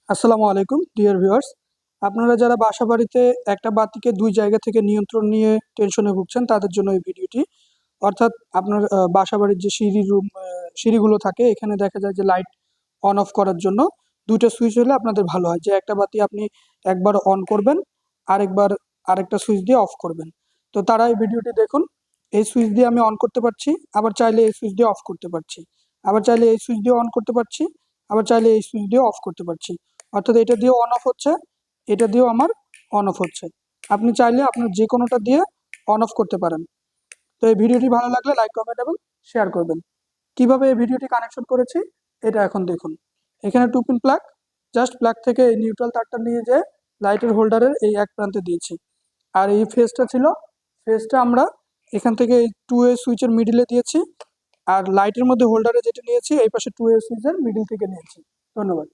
আসসালামু আলাইকুম dear viewers. আপনারা যারা বাসাবাড়িতে একটা বাতিকে দুই জায়গা থেকে নিয়ন্ত্রণ নিয়ে টেনশনে ভুগছেন তাদের জন্য এই ভিডিওটি। অর্থাৎ আপনার বাসাবাড়ির যে সিঁড়িগুলো থাকে, এখানে দেখা যায় যে লাইট অন অফ করার জন্য দুইটা সুইচ হলে আপনাদের ভালো হয়। যে একটা বাতি আপনি একবার অন করবেন, আরেকবার আরেকটা সুইচ দিয়ে অফ করবেন। তো তারা এই ভিডিওটি দেখুন। এই সুইচ দিয়ে আমি অন করতে পারছি, আবার চাইলে এই সুইচ দিয়ে অফ করতে পারছি, আবার চাইলে এই সুইচ দিয়ে অন করতে পারছি, আবার চাইলে এই সুইচ দিয়ে অফ করতে পারছি। অর্থাৎ এটা দিয়েও অন অফ হচ্ছে, এটা দিয়েও আমার অন অফ হচ্ছে। আপনি চাইলে আপনার যে কোনোটা দিয়ে অন অফ করতে পারেন। তো এই ভিডিওটি ভালো লাগলে লাইক, কমেন্ট এবং শেয়ার করবেন। কিভাবে এই ভিডিওটি কানেকশন করেছি এটা এখন দেখুন। এখানে 2 পিন প্লাগ, জাস্ট প্লাগ থেকে এই নিউট্রাল তারটা নিয়ে যেয়ে লাইটের হোল্ডারের এই এক প্রান্তে দিয়েছি। আর এই ফেজটা ছিল, ফেজটা আমরা এখান থেকে এই 2A সুইচের মিডিলে দিয়েছি। আর লাইটের মধ্যে হোল্ডারে যেটা নিয়েছি এই পাশে 2A সুইচের মিডিল থেকে নিয়েছি। ধন্যবাদ।